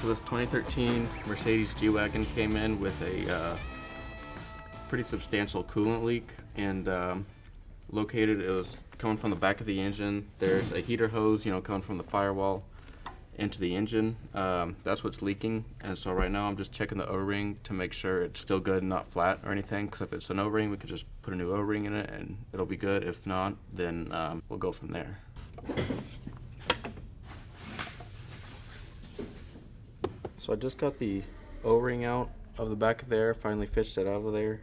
So this 2013 Mercedes G Wagon came in with a pretty substantial coolant leak, and located, it was coming from the back of the engine. There's a heater hose, coming from the firewall into the engine. That's what's leaking, and so right now I'm just checking the O-ring to make sure it's still good and not flat or anything, because if it's an O-ring, we can just put a new O-ring in it and it'll be good. If not, then we'll go from there. So I just got the O-ring out of the back of there, finally fished it out of there.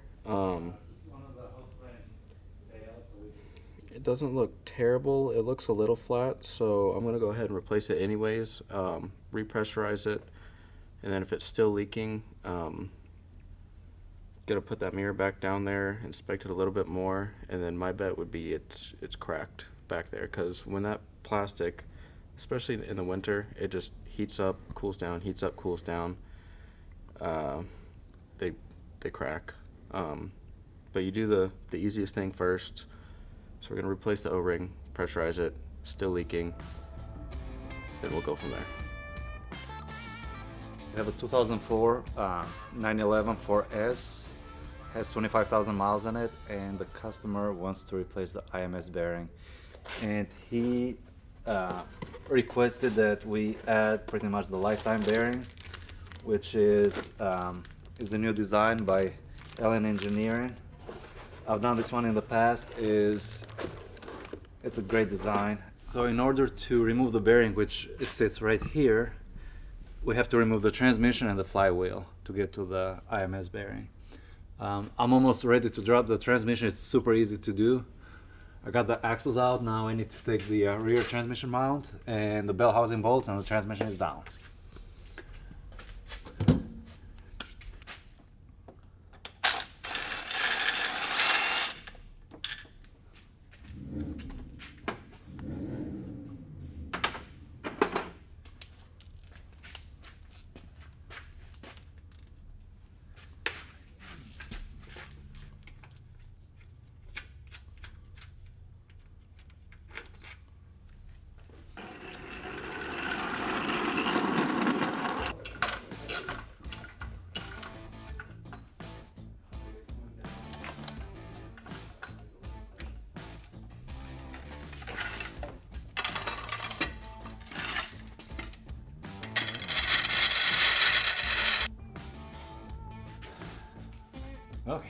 It doesn't look terrible. It looks a little flat, so I'm going to go ahead and replace it anyways, repressurize it, and then if it's still leaking, going to put that mirror back down there, inspect it a little bit more, and then my bet would be it's cracked back there, because when that plastic, especially in the winter, it just heats up, cools down, heats up, cools down, they crack. But you do the easiest thing first. So we're going to replace the O-ring, pressurize it, still leaking, then we'll go from there. We have a 2004 911 4S, has 25,000 miles on it, and the customer wants to replace the Ims bearing. And he requested that we add pretty much the lifetime bearing, which is the new design by Allen Engineering. I've done this one in the past. It's a great design. So in order to remove the bearing, which it sits right here, we have to remove the transmission and the flywheel to get to the Ims bearing. I'm almost ready to drop the transmission. It's super easy to do. I got the axles out. Now I need to take the rear transmission mount and the bell housing bolts, and the transmission is down. Okay.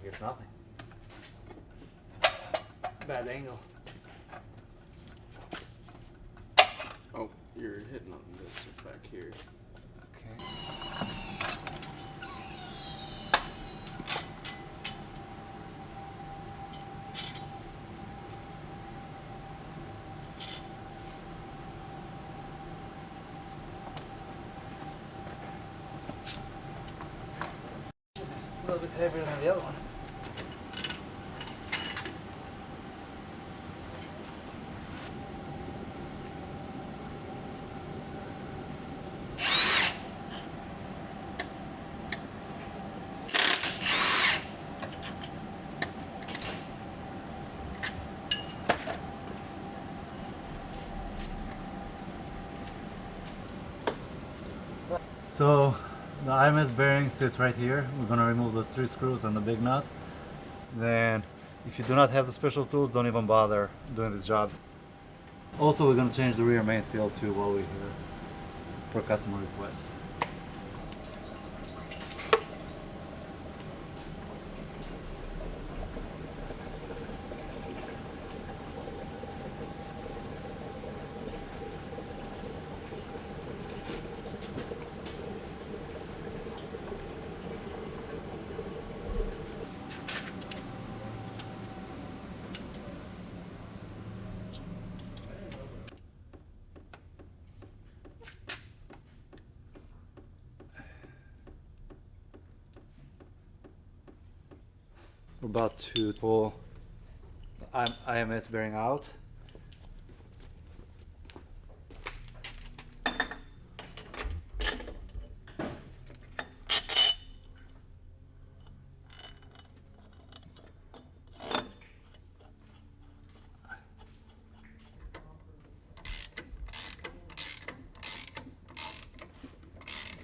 Guess nothing. Bad angle. Oh, you're hitting on this back here. Okay. A little bit heavier than the other one. So the Ims bearing sits right here. We're gonna remove those 3 screws and the big nut. Then if you do not have the special tools, don't even bother doing this job. Also, we're gonna change the rear main seal too while we're here, per customer request. We're about to pull the IMS bearing out.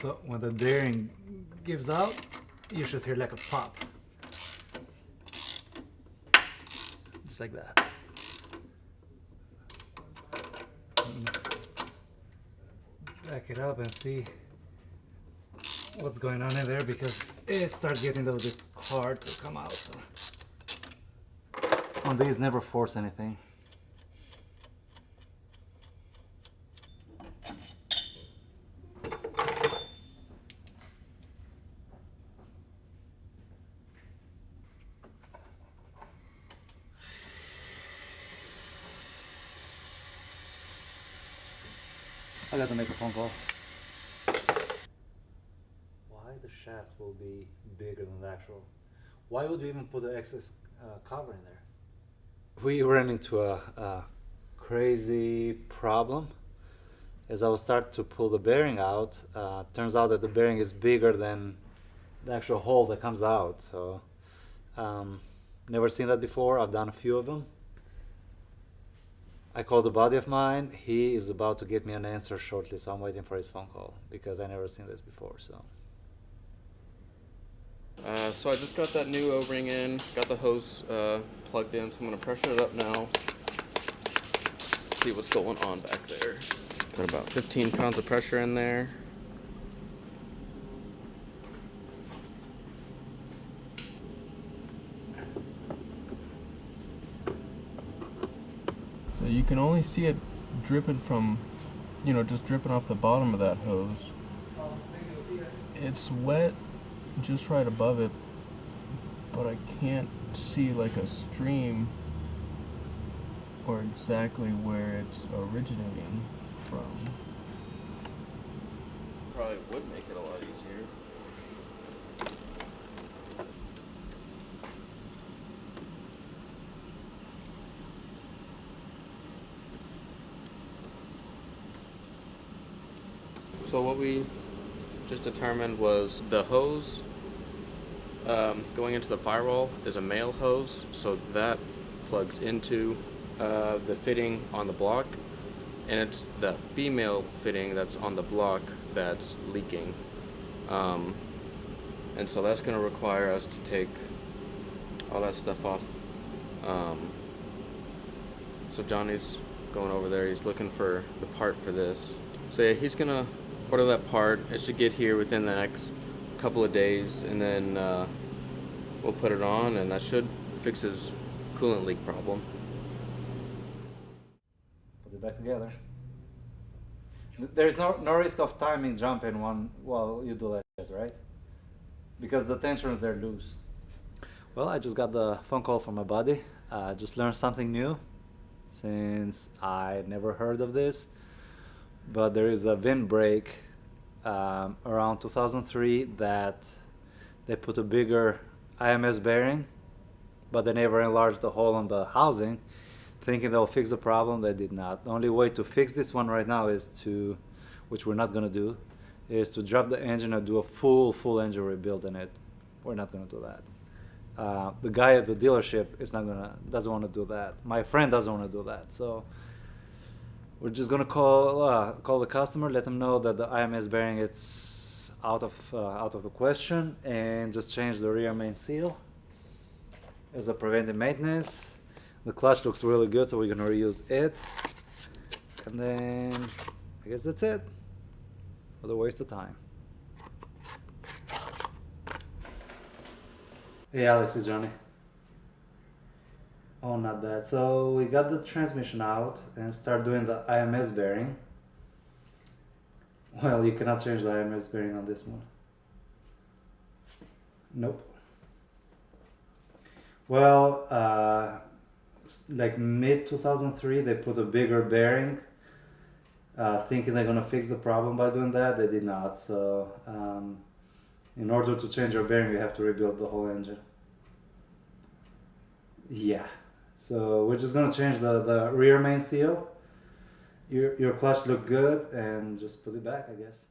So when the bearing gives out, you should hear like a pop. Just like that. Back it up and see what's going on in there, because it starts getting a little bit hard to come out. So. On these, never force anything. I got to make a phone call. Why the shaft will be bigger than the actual? Why would we even put the excess cover in there? We ran into a crazy problem. As I was starting to pull the bearing out, turns out that the bearing is bigger than the actual hole that comes out. So, never seen that before. I've done a few of them. I called a buddy of mine. He is about to get me an answer shortly, so I'm waiting for his phone call because I never seen this before. So I just got that new O-ring in, got the hose plugged in, so I'm gonna pressure it up now. See what's going on back there. Got about 15 pounds of pressure in there. So you can only see it dripping from, just dripping off the bottom of that hose. It's wet just right above it, but I can't see like a stream or exactly where it's originating from. Probably would make it a lot easier. So what we just determined was the hose going into the firewall is a male hose, so that plugs into the fitting on the block, and it's the female fitting that's on the block that's leaking. And so that's going to require us to take all that stuff off. So Johnny's going over there, he's looking for the part for this. So yeah, he's going to order that part. It should get here within the next couple of days, and then we'll put it on, and that should fix his coolant leak problem. Put it back together. There's no risk of timing jumping one while you do that shit, right? Because the tensions they're loose. Well, I just got the phone call from my buddy. I just learned something new since I never heard of this. But there is a windbreak around 2003 that they put a bigger IMS bearing, but they never enlarged the hole on the housing, thinking they'll fix the problem. They did not. The only way to fix this one right now is to, which we're not gonna do, is to drop the engine and do a full engine rebuild in it. We're not gonna do that. The guy at the dealership doesn't want to do that. My friend doesn't want to do that. So we're just gonna call the customer, let them know that the IMS bearing it's out of the question, and just change the rear main seal as a preventive maintenance. The clutch looks really good, so we're gonna reuse it. And then I guess that's it. What a waste of time. Hey Alex, it's Jonny. Oh, not bad. So we got the transmission out and start doing the IMS bearing. Well, you cannot change the IMS bearing on this one. Nope. Well, like mid 2003, they put a bigger bearing, thinking they're gonna fix the problem by doing that. They did not. So in order to change your bearing, you have to rebuild the whole engine. Yeah. So we're just gonna change the rear main seal. Your clutch look good, and just put it back, I guess.